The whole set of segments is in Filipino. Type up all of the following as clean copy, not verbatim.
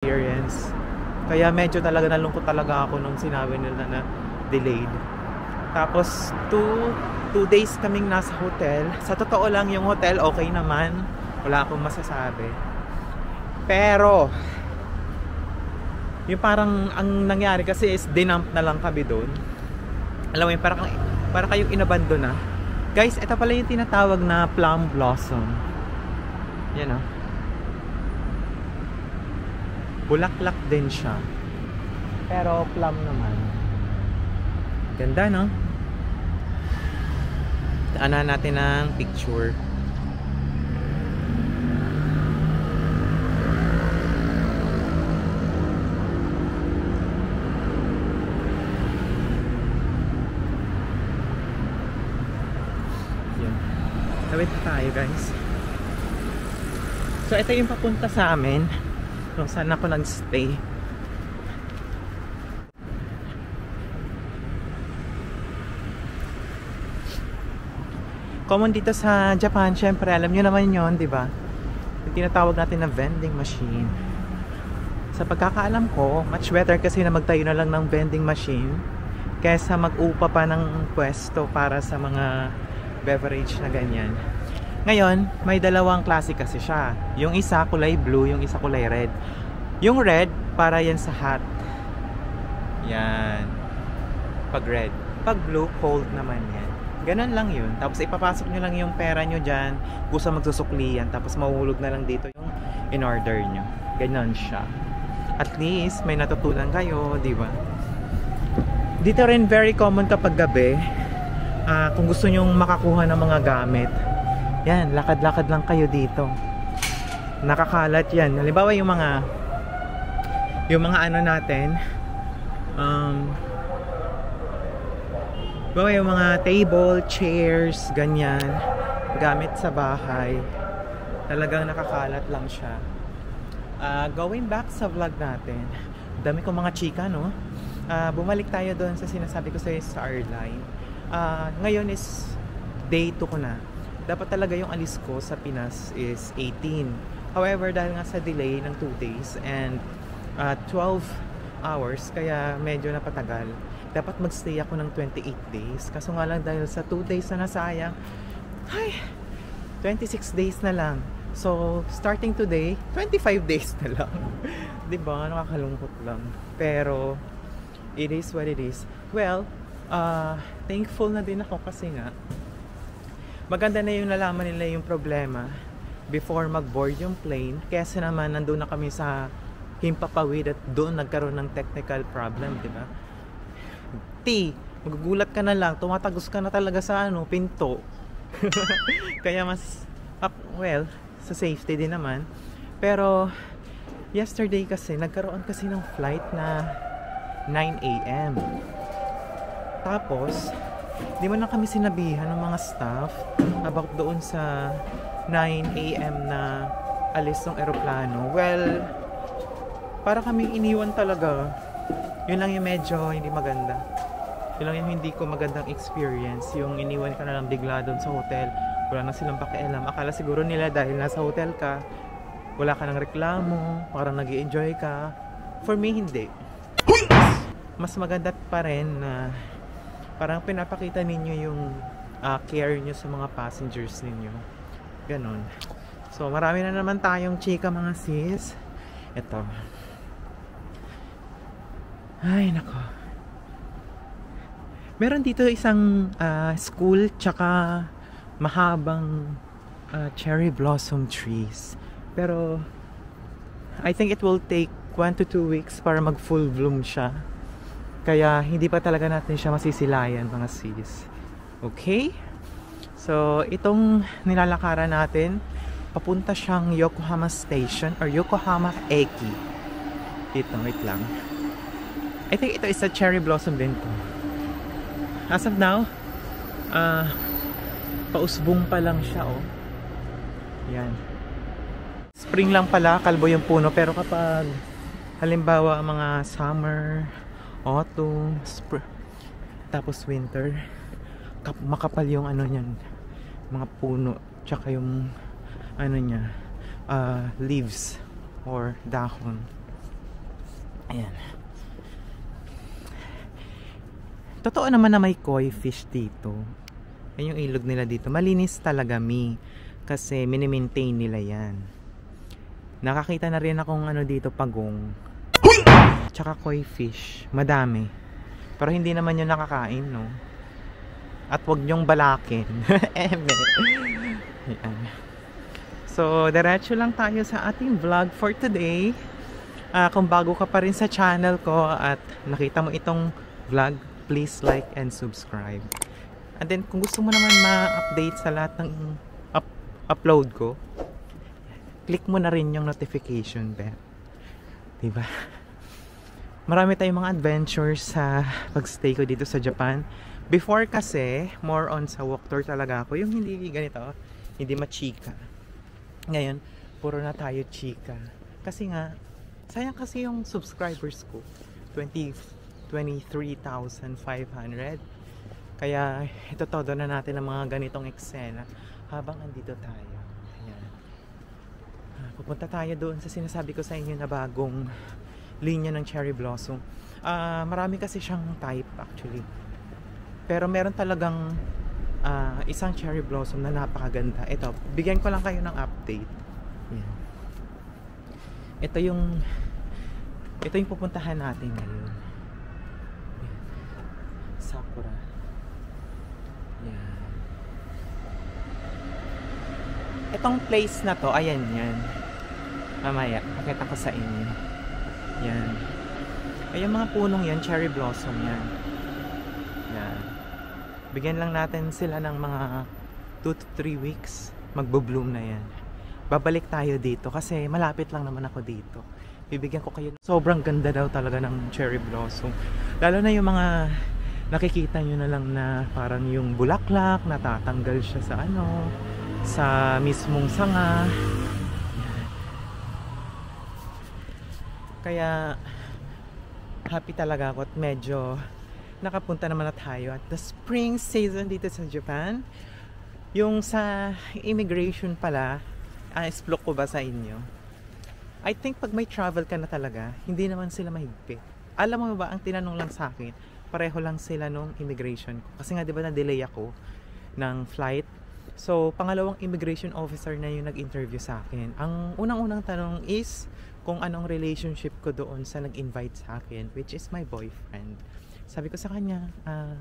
experience. Kaya medyo talaga nalungkot talaga ako nung sinabi nila na delayed. Tapos 2 days kaming nasa hotel. Sa totoo lang yung hotel okay naman. Wala akong masasabi. Pero yung parang ang nangyari kasi is dinump na lang kami doon. Alam mo yun, para kayong inabando na. Guys, ito pala yung tinatawag na plum blossom. Yan o. Bulaklak din siya. Pero plum naman. Ganda, no? Daanan natin ng picture. Yan. Tawid tayo, guys. So, ito yung papunta sa amin. Kung saan ako nag-stay. Common dito sa Japan, syempre, alam nyo naman yon, di ba? Yung tinatawag natin na vending machine. Sa pagkakaalam ko, much better kasi na magtayo na lang ng vending machine kaysa mag-upa pa ng pwesto para sa mga beverage na ganyan. Ngayon, may dalawang klase kasi siya. Yung isa kulay blue, yung isa kulay red. Yung red, para yan sa hot. Yan. Pag red. Pag blue, cold naman yan. Ganun lang yun. Tapos ipapasok nyo lang yung pera nyo dyan. Gusto magsusukli yan. Tapos mahuhulog na lang dito yung in-order nyo. Ganun siya. At least, may natutunan kayo, di ba? Dito rin very common kapag gabi. Kung gusto nyong makakuha ng mga gamit. Yan, lakad-lakad lang kayo dito. Nakakalat yan. Halimbawa yung mga ano natin, yung mga table, chairs, ganyan, gamit sa bahay. Talagang nakakalat lang siya. Going back sa vlog natin, dami kong mga chika, no? Bumalik tayo doon sa sinasabi ko sa Starline. Ngayon is day 2 ko na. Dapat talaga yung alis ko sa Pinas is 18. However, dahil nga sa delay ng 2 days and 12 hours, kaya medyo napatagal. Dapat magstay ako ng 28 days. Kaso nga lang dahil sa 2 days na nasayang, ay, 26 days na lang. So, starting today, 25 days na lang. Diba? Nakakalungkot lang. Pero, it is what it is. Well, thankful na din ako kasi nga, maganda na yung nalaman nila yung problema before mag-board yung plane. Kesa naman nandun na kami sa Himpapawid at doon nagkaroon ng technical problem, di ba? Magugulat ka na lang, tumatagos ka na talaga sa pinto. Kaya mas well, sa safety din naman. Pero yesterday kasi nagkaroon kasi ng flight na 9 AM. Tapos di man na kami sinabihan ng mga staff about doon sa 9 AM na alis ng eroplano. Well, para kaming iniwan talaga. Yun lang yung medyo hindi maganda. Yun lang yung hindi ko magandang experience. Yung iniwan ka na lang bigla doon sa hotel. Wala na silang pakialam. Akala siguro nila dahil nasa hotel ka, wala ka ng reklamo, parang nag-i-enjoy ka. For me, hindi. Mas maganda pa rin na parang pinapakita ninyo yung care nyo sa mga passengers ninyo. Ganon. So, marami na naman tayong chika mga sis. Ito. Ay, nako. Meron dito isang school tsaka mahabang cherry blossom trees. Pero, I think it will take 1 to 2 weeks para mag full bloom siya. Kaya hindi pa talaga natin siya masisilayan mga sis. Okay? So, itong nilalakaran natin, papunta siyang Yokohama Station or Yokohama Eki. Dito, wait lang. I think ito is a cherry blossom din to. As of now, pausbong pa lang siya, oh. Yan. Spring lang pala, kalbo yung puno. Pero kapag, halimbawa, mga summer, autumn, spring, tapos winter, makapal yung ano niyan, mga puno, tsaka yung ano niya, leaves or dahon. Ayan. Totoo naman na may koi fish dito. Yan yung ilog nila dito. Malinis talaga, kasi mini-maintain nila yan. Nakakita na rin akong ano dito, pagong. Tsaka koi fish. Madami. Pero hindi naman yun nakakain, no? At wag nyong balakin. Eme. Ayan. So, diretso lang tayo sa ating vlog for today. Kung bago ka pa rin sa channel ko at nakita mo itong vlog, please like and subscribe. And then, kung gusto mo naman ma-update sa lahat ng upload ko, click mo na rin yung notification bell. Diba? Marami tayong mga adventures sa pagstay ko dito sa Japan. Before kasi, more on sa walk tour talaga ako. Yung hindi ganito, hindi machika. Ngayon, puro na tayo chika. Kasi nga, sayang kasi yung subscribers ko. 23,500. Kaya, ito todo na natin ang mga ganitong eksena habang andito tayo. Ayan. Pupunta tayo doon sa sinasabi ko sa inyo na bagong linya ng cherry blossom. Marami kasi siyang type actually. Pero meron talagang isang cherry blossom na napakaganda. Ito, bigyan ko lang kayo ng update. Ayan. Ito yung pupuntahan natin ngayon. Ayan. Sakura. Ayan. Itong place na to, ayan yan. Mamaya, pakita ko sa inyo. Yan. Ayan mga punong yan, cherry blossom yan. Yan. Bigyan lang natin sila ng mga 2 to 3 weeks. Magbo-bloom na yan. Babalik tayo dito kasi malapit lang naman ako dito. Bibigyan ko kayo. Sobrang ganda daw talaga ng cherry blossom. Lalo na yung mga nakikita nyo na lang na parang yung bulaklak, natatanggal siya sa sa mismong sanga. Kaya happy talaga ako at medyo nakapunta naman na tayo at the spring season dito sa Japan. Yung sa immigration pala, explore ko ba sa inyo? I think pag may travel ka na talaga, hindi naman sila mahigpit. Alam mo ba, ang tinanong lang sa akin, pareho lang sila nung immigration ko. Kasi nga diba na-delay ako ng flight. So, pangalawang immigration officer na yung nag-interview sa akin. Ang unang-unang tanong is kung anong relationship ko doon sa nag-invite sa akin, which is my boyfriend. Sabi ko sa kanya,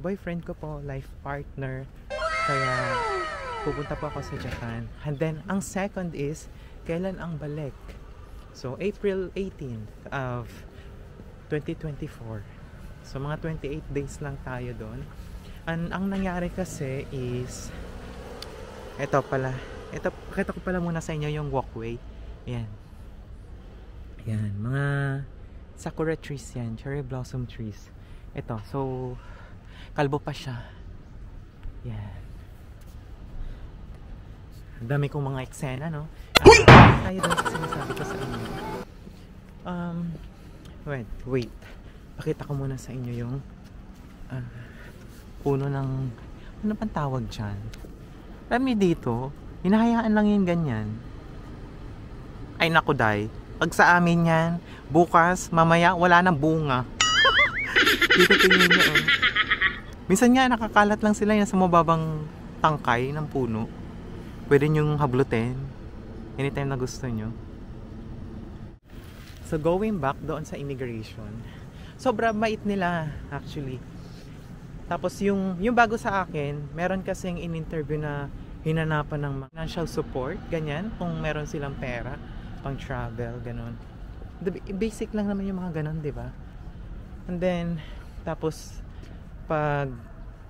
boyfriend ko po, life partner. Kaya, pupunta po ako sa Japan. And then, ang second is, kailan ang balik? So, April 18th of 2024. So, mga 28 days lang tayo doon. And ang nangyari kasi is, ito pala. Ito, pakita ko pala muna sa inyo yung walkway. Ayan. Ayan, mga sakura trees yan, cherry blossom trees. Ito, so kalbo pa siya. Yan. Ang dami kong mga eksena, no? Tayo doon sa sinasabi ko sa inyo. Wait. Pakita ko muna sa inyo yung puno ng, ano pang tawag dyan? Alam niyo dito, hinahayaan lang yung ganyan. Ay naku, day. Pag sa amin yan, bukas, mamaya, wala nang bunga. Dito tingin nyo, oh. Minsan nga, nakakalat lang sila yan sa mababang tangkay ng puno. Pwede nyong hablutin anytime na gusto nyo. So, going back doon sa immigration, sobrang mait nila, actually. Tapos, yung bago sa akin, meron kasing in-interview na hinanapan ng financial support, ganyan, kung meron silang pera, pang travel, ganon. Basic lang naman yung mga ganon, di ba? And then, tapos, pag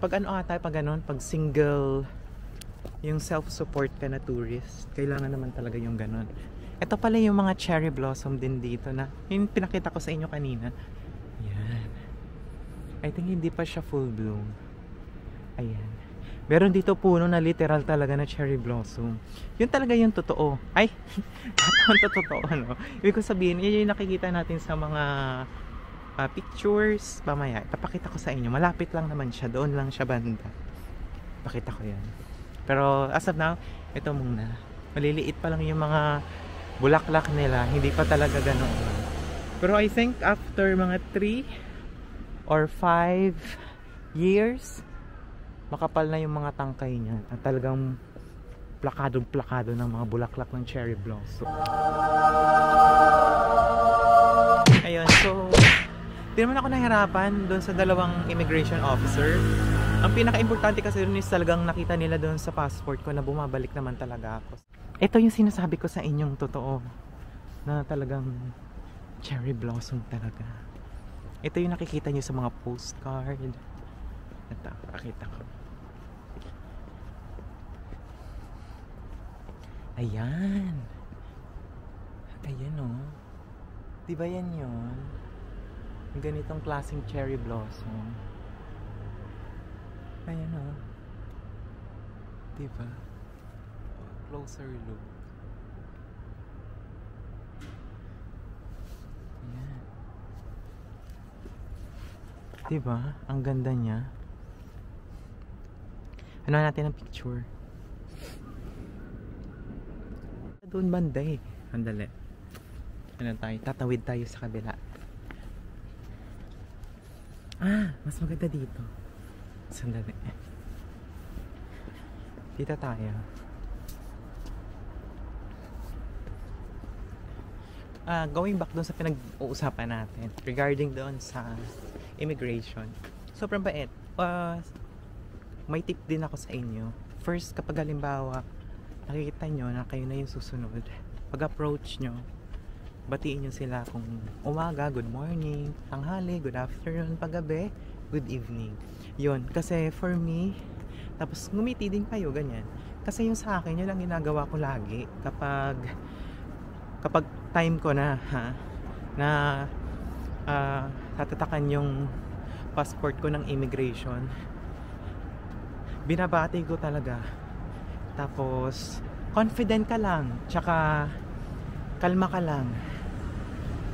ganon, pag single, yung self-support ka na tourist, kailangan naman talaga yung ganon. Ito pala yung mga cherry blossom din dito na, yung pinakita ko sa inyo kanina. Yan. I think hindi pa siya full bloom. Ayan. Meron dito puno na literal talaga na cherry blossom. Yun talaga yung totoo. Ay, totoo, no? Ibig ko sabihin, yun yung nakikita natin sa mga pictures. Mamaya, ipapakita ko sa inyo. Malapit lang naman siya. Doon lang siya banda. Pakita ko yan. Pero as of now, ito muna. Maliliit pa lang yung mga bulaklak nila. Hindi pa talaga ganoon. Pero I think after mga 3 or 5 years, makapal na yung mga tangkay niya at talagang plakado ng mga bulaklak ng cherry blossom. Ayun, so di naman ako nahirapan doon sa dalawang immigration officer. Ang pinaka-importante kasi doon is talagang nakita nila doon sa passport ko na bumabalik naman talaga ako. Ito yung sinasabi ko sa inyong totoo, na talagang cherry blossom talaga. Ito yung nakikita nyo sa mga postcard. Ito, pakita ko. Ayan. Ayan o. Diba yan yun? Ganitong klaseng cherry blossom. Ayan o. Diba? Closer look. Ayan. Diba? Ang ganda niya. Ano natin ang picture? Doon banda eh. Andali. Ano tayo? Tatawid tayo sa kabila. Mas maganda dito. Sandali. Dito tayo. Going back doon sa pinag-uusapan natin regarding doon sa immigration. Sobrang bait. May tip din ako sa inyo. First, kapag halimbawa nakikita nyo na kayo na yung susunod, pag-approach nyo, batiin nyo sila kung umaga, good morning, tanghali, good afternoon, paggabi, good evening. Yun, kasi for me, tapos ngumiti din kayo, ganyan. Kasi yung sa akin, yun lang ginagawa ko lagi kapag time ko na, na tatatakan yung passport ko ng immigration, binabati ko talaga. Tapos confident ka lang, tsaka kalma ka lang.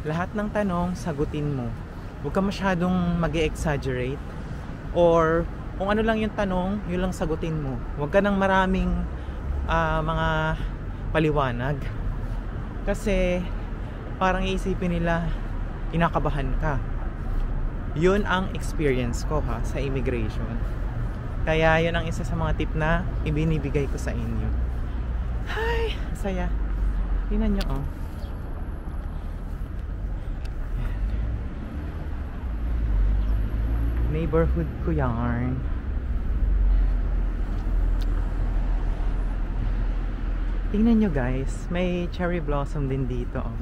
Lahat ng tanong sagutin mo. Huwag ka masyadong mag-exaggerate, or kung ano lang yung tanong, yun lang sagutin mo. Huwag ka ng maraming mga paliwanag, kasi parang iisipin nila kinakabahan ka. Yun ang experience ko sa immigration. Kaya yun ang isa sa mga tip na ibinibigay ko sa inyo. Ay, saya. Tingnan nyo oh. Neighborhood ko yarn. Tingnan nyo guys, may cherry blossom din dito oh.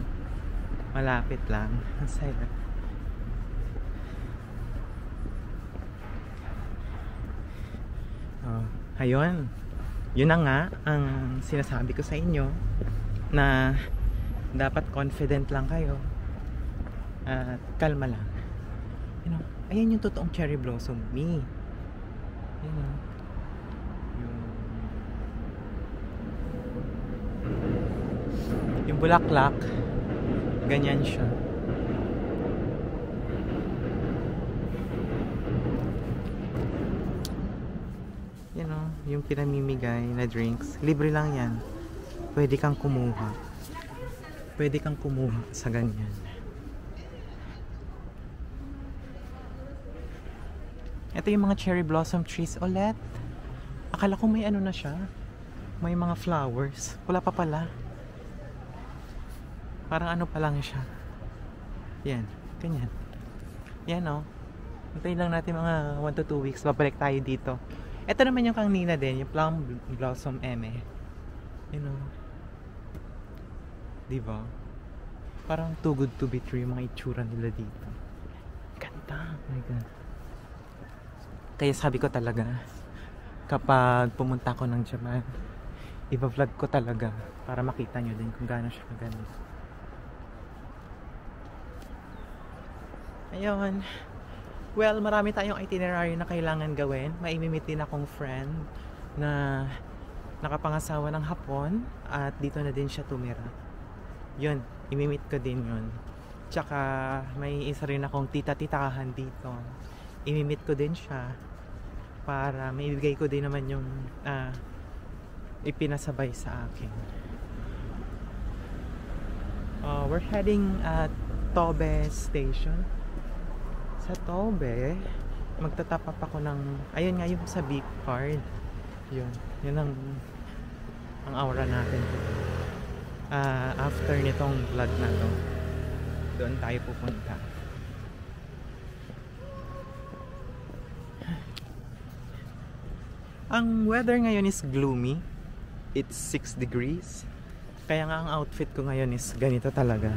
Malapit lang. Ang saya. Ayun, yun na nga ang sinasabi ko sa inyo, na dapat confident lang kayo at kalma lang. You know, ayan yung totoong cherry blossom me. You know, yung bulaklak, ganyan siya. Yung pinamimigay na drinks, libre lang yan. Pwede kang kumuha. Pwede kang kumuha sa ganyan. Ito yung mga cherry blossom trees ulit. Akala ko may ano na siya. May mga flowers. Wala pa pala. Parang ano pa lang siya. Yan, ganyan. Yan o. Hintayin lang natin mga 1 to 2 weeks. Babalik tayo dito. Ito naman yung kanina din, yung plum blossom eme. You know. Diba? Parang too good to be true yung mga itsura nila dito. Ganda. Oh my God. Kaya sabi ko talaga, kapag pumunta ko ng Japan, iba-vlog ko talaga para makita nyo din kung gaano siya kaganda. Ayun. Well, marami tayong itinerary na kailangan gawin. Maimimit din akong friend na nakapangasawa ng Hapon at dito na din siya tumira. Yun, imimit ko din yun. Tsaka may isa rin akong tita-titahan dito. Imimit ko din siya para maibigay ko din naman yung ipinasabay sa akin. We're heading at Tobe Station. Sa Tobe, magtatap up ako ng, ayun nga yung sa beep card. Yun ang aura natin. After nitong vlog na to, doon tayo pupunta. Ang weather ngayon is gloomy. It's 6 degrees. Kaya nga ang outfit ko ngayon is ganito talaga.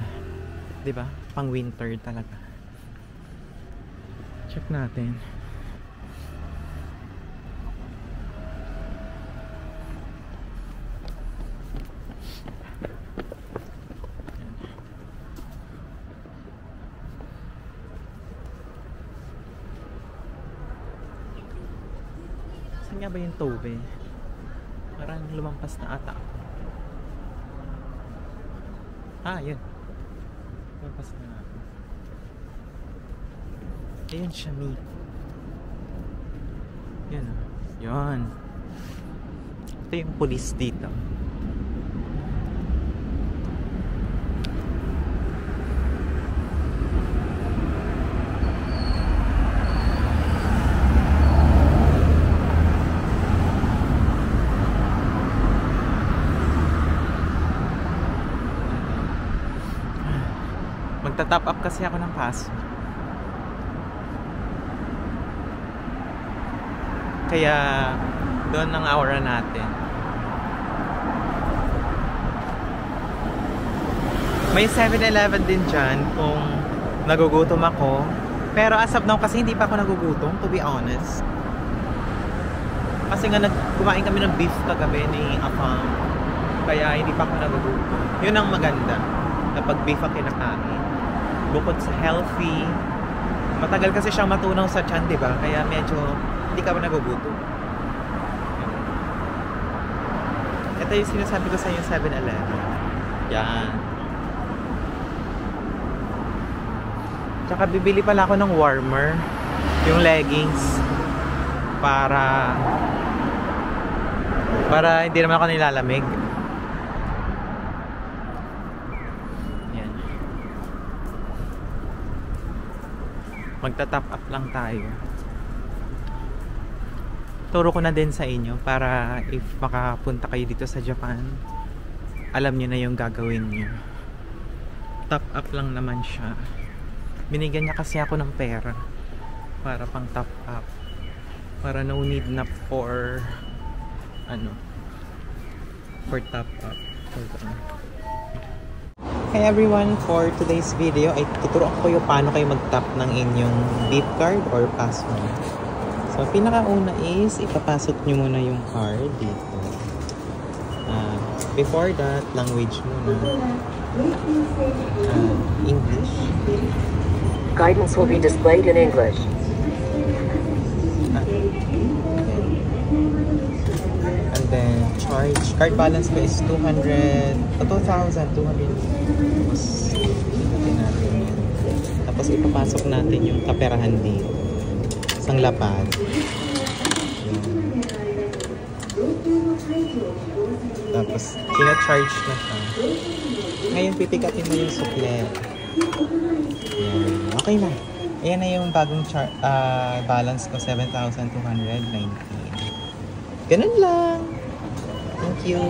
'Di ba? Pang winter talaga. Check natin. Saan nga ba yung Tobe? Parang lumampas na ata. Yun. Lumampas na ako. Ayun siya, Mi. Yun. Yun. Ito yung police dito. Magta-top up kasi ako ng paso. Kaya doon ang aura natin. May 7-Eleven din dyan kung nagugutom ako. Pero as of now kasi hindi pa ako nagugutom, to be honest. Kasi nga kumain kami ng beef kagabi ni Afam. Kaya hindi pa ako nagugutom. Yun ang maganda kapag beef ang kinakain. Bukod sa healthy, matagal kasi siyang matunaw sa tiyan, diba? Kaya medyo hindi ka ba nagugutom. Ito yung sinasabi ko sa inyo, 7-Eleven. Yan. Tsaka bibili pala ako ng warmer, yung leggings, para hindi naman ako nilalamig. Magta-top up lang tayo. Turo ko na din sa inyo para if makapunta kayo dito sa Japan, alam nyo na yung gagawin nyo. Top up lang naman siya. Binigyan niya kasi ako ng pera para pang top up. Para no need na for for top up. Hey everyone, for today's video ay tuturuan ko kayo paano kayo mag-tap ng inyong beep card or password. So pinakauna is ipapasok nyo muna yung card dito. Before that, language muna. English. Guidance will be displayed in English. And then charge. Card balance ko is 2,200. Tapos ikutin natin yan. Tapos ipapasok natin yung kaperahan dito. Isang lapad. Yan. Tapos kina-charge na siya. Ngayon pipikatin mo yung sukle. Yan. Okay na. Ayan na yung bagong balance ko, 7,219. Ganun lang. Thank you.